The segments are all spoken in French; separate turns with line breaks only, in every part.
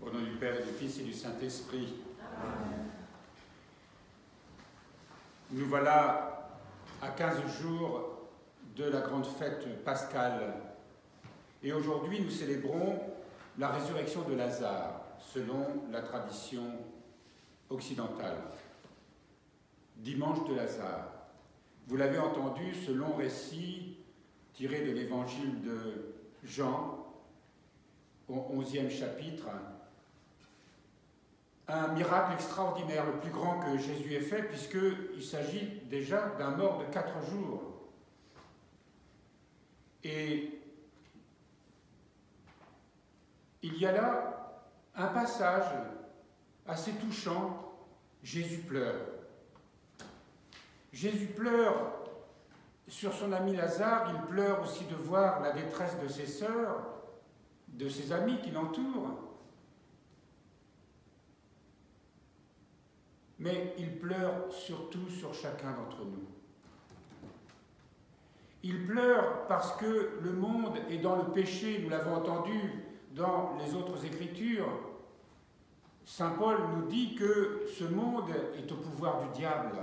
Au nom du Père et du Fils et du Saint-Esprit.
Amen.
Nous voilà à 15 jours de la grande fête pascale. Et aujourd'hui, nous célébrons la résurrection de Lazare, selon la tradition occidentale. Dimanche de Lazare. Vous l'avez entendu, ce long récit tiré de l'évangile de Jean, au 11e chapitre, un miracle extraordinaire, le plus grand que Jésus ait fait, puisqu'il s'agit déjà d'un mort de 4 jours. Et il y a là un passage assez touchant. Jésus pleure. Jésus pleure sur son ami Lazare, il pleure aussi de voir la détresse de ses sœurs, de ses amis qui l'entourent. Mais il pleure surtout sur chacun d'entre nous. Il pleure parce que le monde est dans le péché, nous l'avons entendu dans les autres Écritures. Saint Paul nous dit que ce monde est au pouvoir du diable.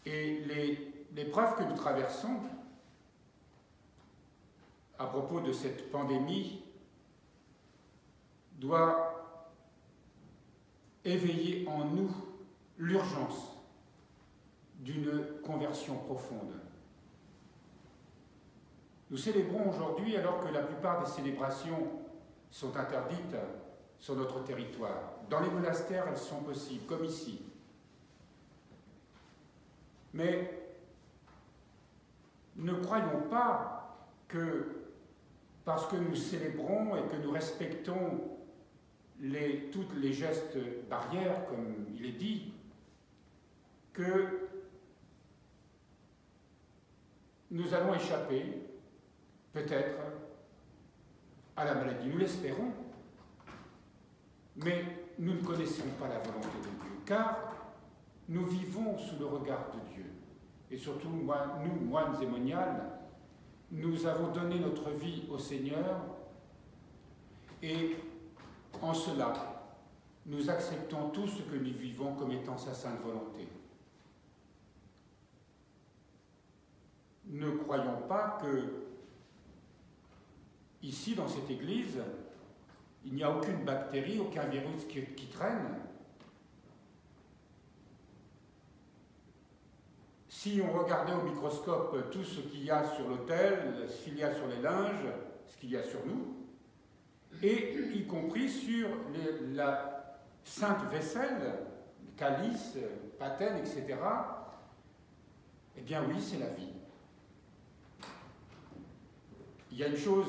Et l'épreuve que nous traversons à propos de cette pandémie doit éveiller en nous l'urgence d'une conversion profonde. Nous célébrons aujourd'hui alors que la plupart des célébrations sont interdites sur notre territoire. Dans les monastères, elles sont possibles, comme ici. Mais ne croyons pas que parce que nous célébrons et que nous respectons tous les gestes barrières, comme il est dit, que nous allons échapper, peut-être, à la maladie. Nous l'espérons, mais nous ne connaissons pas la volonté de Dieu, car nous vivons sous le regard de Dieu. Et surtout, nous, moines et moniales, nous avons donné notre vie au Seigneur, et en cela, nous acceptons tout ce que nous vivons comme étant sa sainte volonté. Ne croyons pas que, ici, dans cette église, il n'y a aucune bactérie, aucun virus qui traîne. Si on regardait au microscope tout ce qu'il y a sur l'autel, ce qu'il y a sur les linges, ce qu'il y a sur nous, et y compris sur la sainte vaisselle, calice, patène, etc., eh bien oui, c'est la vie. Il y a une chose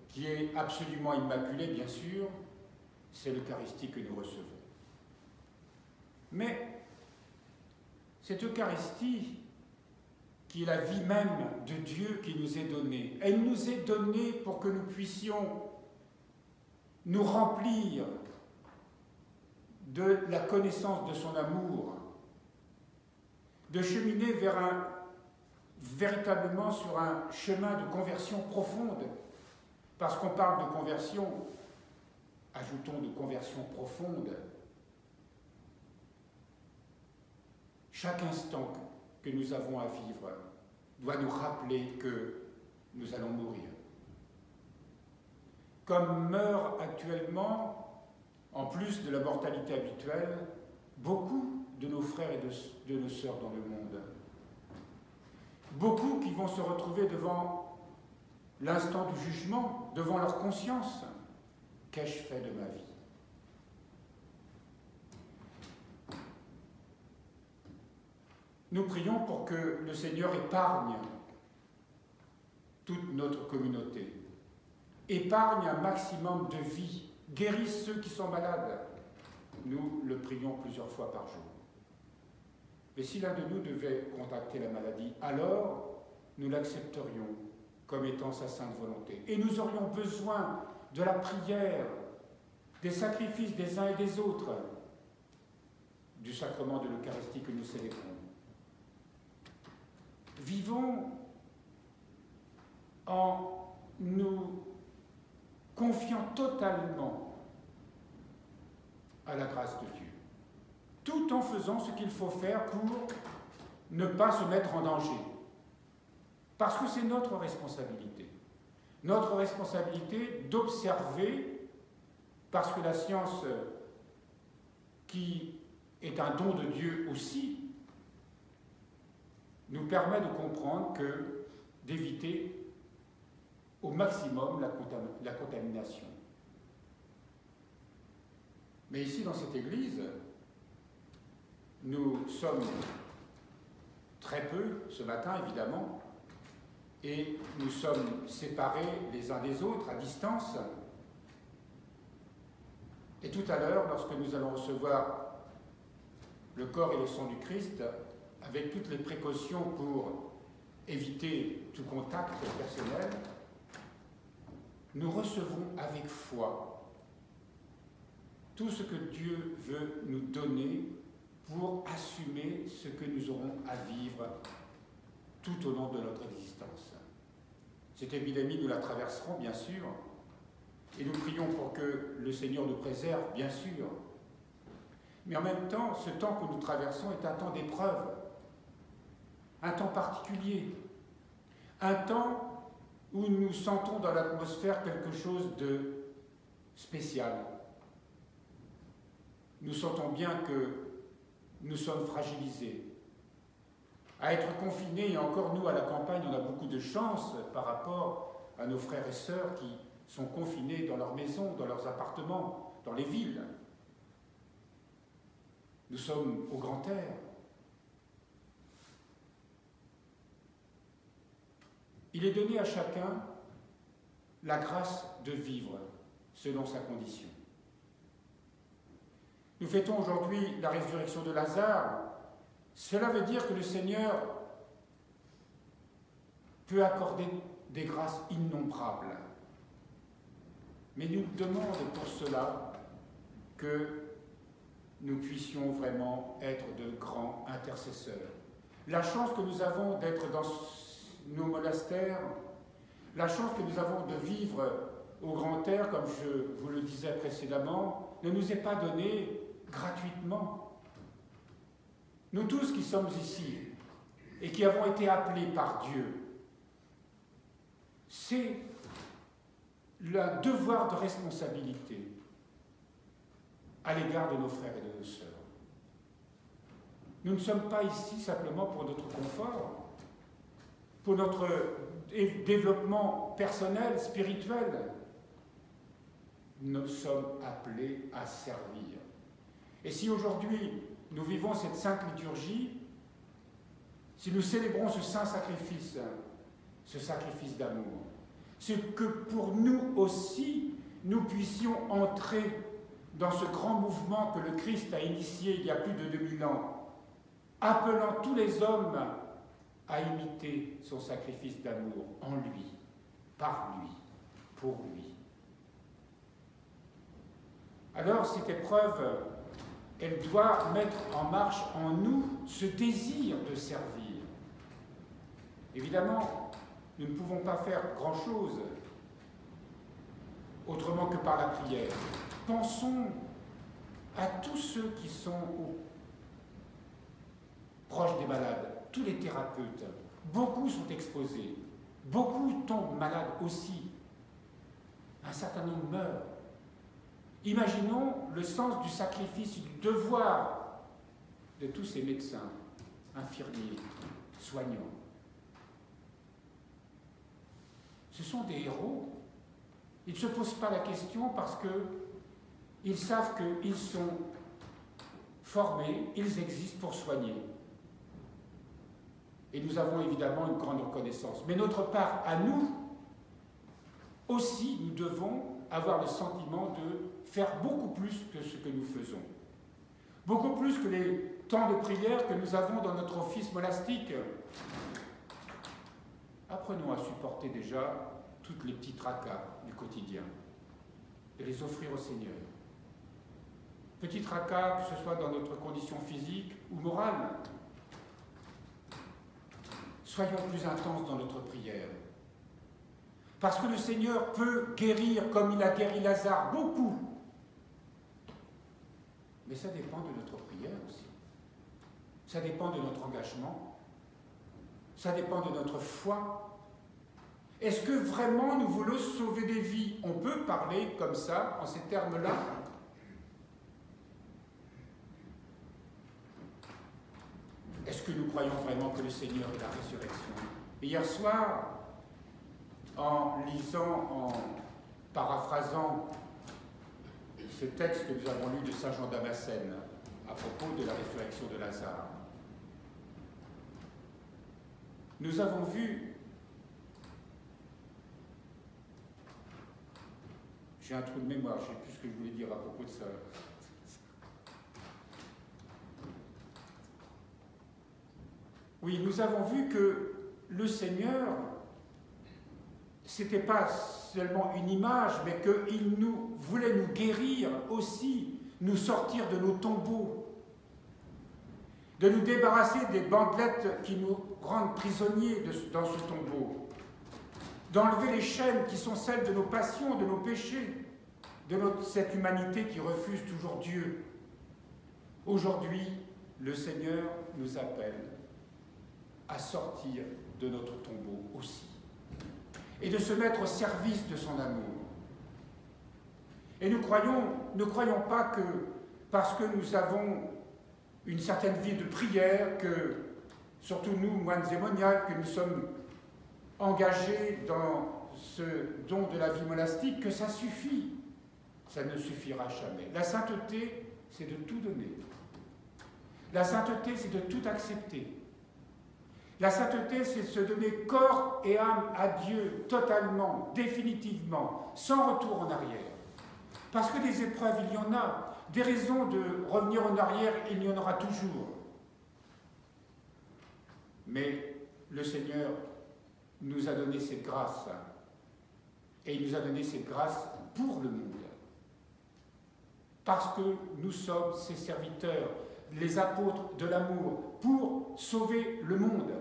qui est absolument immaculée, bien sûr, c'est l'Eucharistie que nous recevons. Mais cette Eucharistie, qui est la vie même de Dieu qui nous est donnée, elle nous est donnée pour que nous puissions nous remplir de la connaissance de son amour, de cheminer véritablement sur un chemin de conversion profonde. Parce qu'on parle de conversion, ajoutons de conversion profonde. Chaque instant que nous avons à vivre doit nous rappeler que nous allons mourir. Comme meurent actuellement, en plus de la mortalité habituelle, beaucoup de nos frères et de nos sœurs dans le monde. Beaucoup qui vont se retrouver devant l'instant du jugement, devant leur conscience. Qu'ai-je fait de ma vie ? Nous prions pour que le Seigneur épargne toute notre communauté, épargne un maximum de vies, guérisse ceux qui sont malades. Nous le prions plusieurs fois par jour. Mais si l'un de nous devait contracter la maladie, alors nous l'accepterions comme étant sa sainte volonté. Et nous aurions besoin de la prière, des sacrifices des uns et des autres, du sacrement de l'Eucharistie que nous célébrons. Vivons en nous confiant totalement à la grâce de Dieu, tout en faisant ce qu'il faut faire pour ne pas se mettre en danger. Parce que c'est notre responsabilité. Notre responsabilité d'observer, parce que la science, qui est un don de Dieu aussi, nous permet de comprendre que d'éviter au maximum la contamination. Mais ici, dans cette église, nous sommes très peu ce matin, évidemment, et nous sommes séparés les uns des autres à distance. Et tout à l'heure, lorsque nous allons recevoir le corps et le sang du Christ, avec toutes les précautions pour éviter tout contact personnel, nous recevons avec foi tout ce que Dieu veut nous donner pour assumer ce que nous aurons à vivre tout au long de notre existence. Cette épidémie, nous la traverserons, bien sûr, et nous prions pour que le Seigneur nous préserve, bien sûr. Mais en même temps, ce temps que nous traversons est un temps d'épreuve, un temps particulier, un temps où nous sentons dans l'atmosphère quelque chose de spécial. Nous sentons bien que nous sommes fragilisés. À être confinés, et encore nous à la campagne, on a beaucoup de chance par rapport à nos frères et sœurs qui sont confinés dans leurs maisons, dans leurs appartements, dans les villes. Nous sommes au grand air. Il est donné à chacun la grâce de vivre selon sa condition. Nous fêtons aujourd'hui la résurrection de Lazare. Cela veut dire que le Seigneur peut accorder des grâces innombrables. Mais nous demande pour cela que nous puissions vraiment être de grands intercesseurs. La chance que nous avons d'être dans nos monastères, la chance que nous avons de vivre au grand air, comme je vous le disais précédemment, ne nous est pas donnée gratuitement. Nous tous qui sommes ici et qui avons été appelés par Dieu, c'est le devoir de responsabilité à l'égard de nos frères et de nos sœurs. Nous ne sommes pas ici simplement pour notre confort, pour notre développement personnel, spirituel. Nous sommes appelés à servir. Et si aujourd'hui nous vivons cette sainte liturgie, si nous célébrons ce saint sacrifice d'amour, c'est que pour nous aussi, nous puissions entrer dans ce grand mouvement que le Christ a initié il y a plus de 2000 ans, appelant tous les hommes à imiter son sacrifice d'amour en lui, par lui, pour lui. Alors cette épreuve, elle doit mettre en marche en nous ce désir de servir. Évidemment, nous ne pouvons pas faire grand-chose autrement que par la prière. Pensons à tous ceux qui sont proches des malades, tous les thérapeutes. Beaucoup sont exposés, beaucoup tombent malades aussi. Un certain nombre meurent. Imaginons le sens du sacrifice, du devoir de tous ces médecins, infirmiers, soignants. Ce sont des héros. Ils ne se posent pas la question parce qu'ils savent qu'ils sont formés, ils existent pour soigner. Et nous avons évidemment une grande reconnaissance. Mais notre part à nous, aussi, nous devons avoir le sentiment de faire beaucoup plus que ce que nous faisons. Beaucoup plus que les temps de prière que nous avons dans notre office monastique. Apprenons à supporter déjà toutes les petits tracas du quotidien et les offrir au Seigneur. Petits tracas, que ce soit dans notre condition physique ou morale. Soyons plus intenses dans notre prière. Parce que le Seigneur peut guérir comme il a guéri Lazare, beaucoup. Mais ça dépend de notre prière aussi. Ça dépend de notre engagement. Ça dépend de notre foi. Est-ce que vraiment nous voulons sauver des vies? On peut parler comme ça, en ces termes-là. Est-ce que nous croyons vraiment que le Seigneur est la résurrection? Hier soir, en lisant, en paraphrasant ce texte que nous avons lu de Saint Jean Damascène à propos de la résurrection de Lazare, nous avons vu, j'ai un trou de mémoire, je ne sais plus ce que je voulais dire à propos de ça. Oui, nous avons vu que le Seigneur, ce n'était pas seulement une image, mais qu'il voulait nous guérir aussi, nous sortir de nos tombeaux, de nous débarrasser des bandelettes qui nous rendent prisonniers dans ce tombeau, d'enlever les chaînes qui sont celles de nos passions, de nos péchés, de cette humanité qui refuse toujours Dieu. Aujourd'hui, le Seigneur nous appelle à sortir de notre tombeau aussi, et de se mettre au service de son amour. Et ne croyons pas que, parce que nous avons une certaine vie de prière, que, surtout nous, moines et moniales, que nous sommes engagés dans ce don de la vie monastique, que ça suffit. Ça ne suffira jamais. La sainteté, c'est de tout donner. La sainteté, c'est de tout accepter. La sainteté, c'est se donner corps et âme à Dieu totalement, définitivement, sans retour en arrière. Parce que des épreuves, il y en a. Des raisons de revenir en arrière, il y en aura toujours. Mais le Seigneur nous a donné cette grâce. Et il nous a donné cette grâce pour le monde. Parce que nous sommes ses serviteurs, les apôtres de l'amour, pour sauver le monde.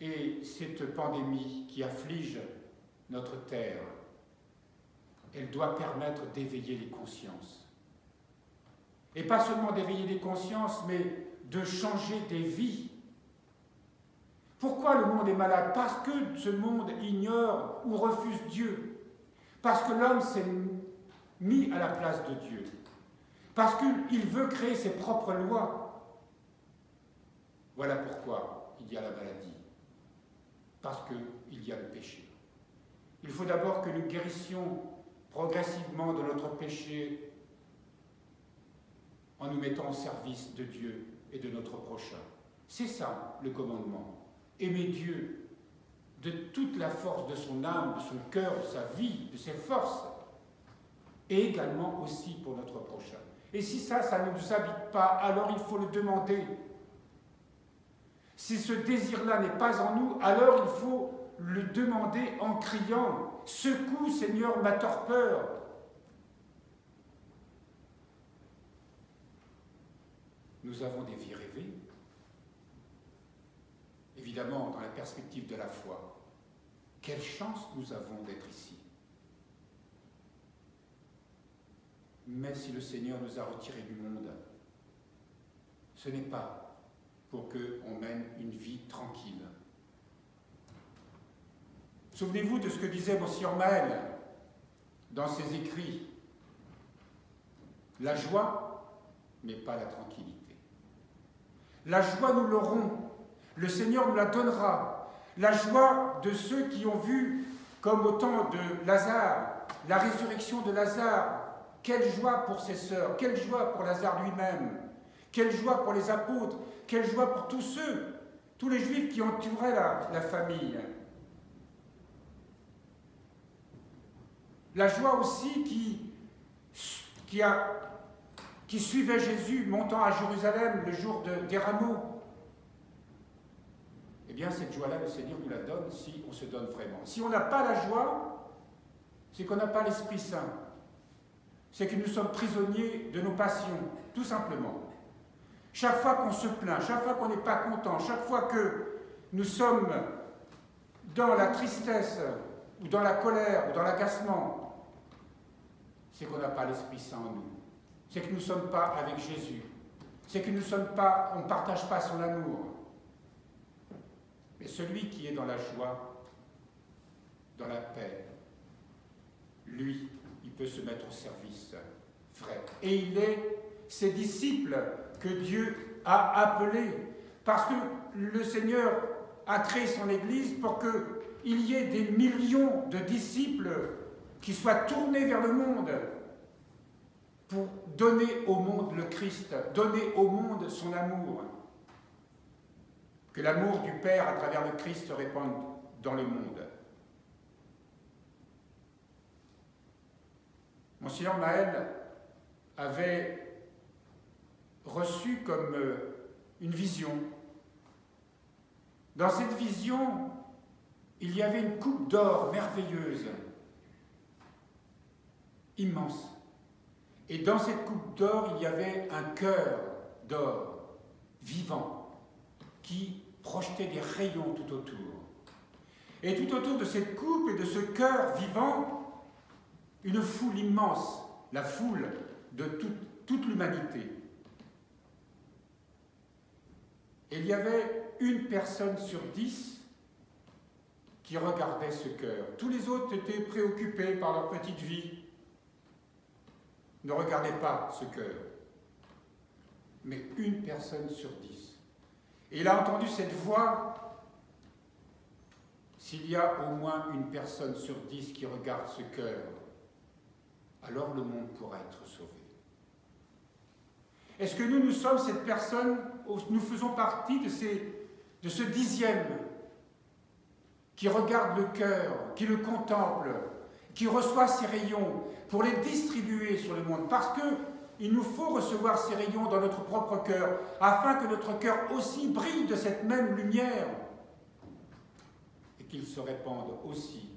Et cette pandémie qui afflige notre terre, elle doit permettre d'éveiller les consciences. Et pas seulement d'éveiller les consciences, mais de changer des vies. Pourquoi le monde est malade? Parce que ce monde ignore ou refuse Dieu. Parce que l'homme s'est mis à la place de Dieu. Parce qu'il veut créer ses propres lois. Voilà pourquoi il y a la maladie. Parce qu'il y a le péché. Il faut d'abord que nous guérissions progressivement de notre péché en nous mettant au service de Dieu et de notre prochain. C'est ça le commandement. Aimer Dieu de toute la force de son âme, de son cœur, de sa vie, de ses forces, et également aussi pour notre prochain. Et si ça ne nous habite pas, alors il faut le demander. Si ce désir-là n'est pas en nous, alors il faut le demander en criant « Secoue, Seigneur, ma torpeur !» Nous avons des vies rêvées, évidemment dans la perspective de la foi. Quelle chance nous avons d'être ici. Mais si le Seigneur nous a retirés du monde, ce n'est pas pour qu'on mène une vie tranquille. Souvenez-vous de ce que disait Monsignor Maël dans ses écrits. La joie, mais pas la tranquillité. La joie, nous l'aurons. Le Seigneur nous la donnera. La joie de ceux qui ont vu, comme au temps de Lazare, la résurrection de Lazare. Quelle joie pour ses sœurs, quelle joie pour Lazare lui-même, quelle joie pour les apôtres, quelle joie pour tous ceux, tous les Juifs qui entouraient la famille. La joie aussi qui suivait Jésus montant à Jérusalem le jour des rameaux. Eh bien, cette joie-là, le Seigneur nous la donne si on se donne vraiment. Si on n'a pas la joie, c'est qu'on n'a pas l'Esprit Saint. C'est que nous sommes prisonniers de nos passions, tout simplement. Chaque fois qu'on se plaint, chaque fois qu'on n'est pas content, chaque fois que nous sommes dans la tristesse, ou dans la colère, ou dans l'agacement, c'est qu'on n'a pas l'Esprit Saint en nous. C'est que nous ne sommes pas avec Jésus. C'est que nous sommes pas, on ne partage pas son amour. Mais celui qui est dans la joie, dans la paix, lui, il peut se mettre au service vrai. Et il est ces disciples que Dieu a appelés, parce que le Seigneur a créé son Église pour qu'il y ait des millions de disciples qui soient tournés vers le monde pour donner au monde le Christ, donner au monde son amour. Que l'amour du Père à travers le Christ se répande dans le monde. Monseigneur Maël avait reçu comme une vision. Dans cette vision, il y avait une coupe d'or merveilleuse, immense. Et dans cette coupe d'or, il y avait un cœur d'or, vivant, qui projetait des rayons tout autour. Et tout autour de cette coupe et de ce cœur vivant, une foule immense, la foule de toute l'humanité. Et il y avait une personne sur 10 qui regardait ce cœur. Tous les autres étaient préoccupés par leur petite vie, ne regardaient pas ce cœur. Mais une personne sur 10. Et il a entendu cette voix. S'il y a au moins une personne sur 10 qui regarde ce cœur, alors le monde pourra être sauvé. Est-ce que nous sommes cette personne, nous faisons partie de ce 10e qui regarde le cœur, qui le contemple, qui reçoit ces rayons pour les distribuer sur le monde? Parce qu'il nous faut recevoir ces rayons dans notre propre cœur, afin que notre cœur aussi brille de cette même lumière et qu'il se répande aussi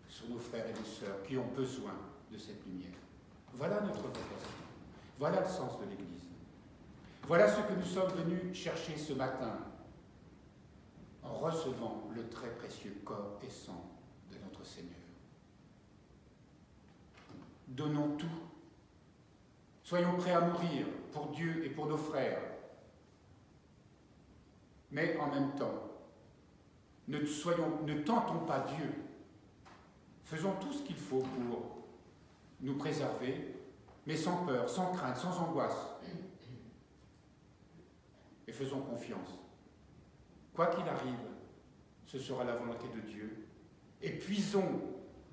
sur nos frères et nos sœurs qui ont besoin de cette lumière. Voilà notre vocation. Voilà le sens de l'Église. Voilà ce que nous sommes venus chercher ce matin en recevant le très précieux corps et sang de notre Seigneur. Donnons tout. Soyons prêts à mourir pour Dieu et pour nos frères. Mais en même temps, ne tentons pas Dieu. Faisons tout ce qu'il faut pour nous préserver, mais sans peur, sans crainte, sans angoisse. Et faisons confiance. Quoi qu'il arrive, ce sera la volonté de Dieu. Et puisons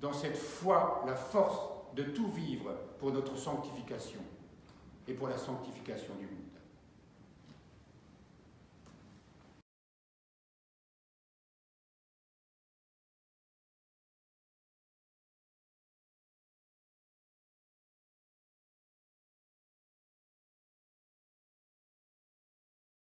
dans cette foi la force de tout vivre pour notre sanctification et pour la sanctification du monde.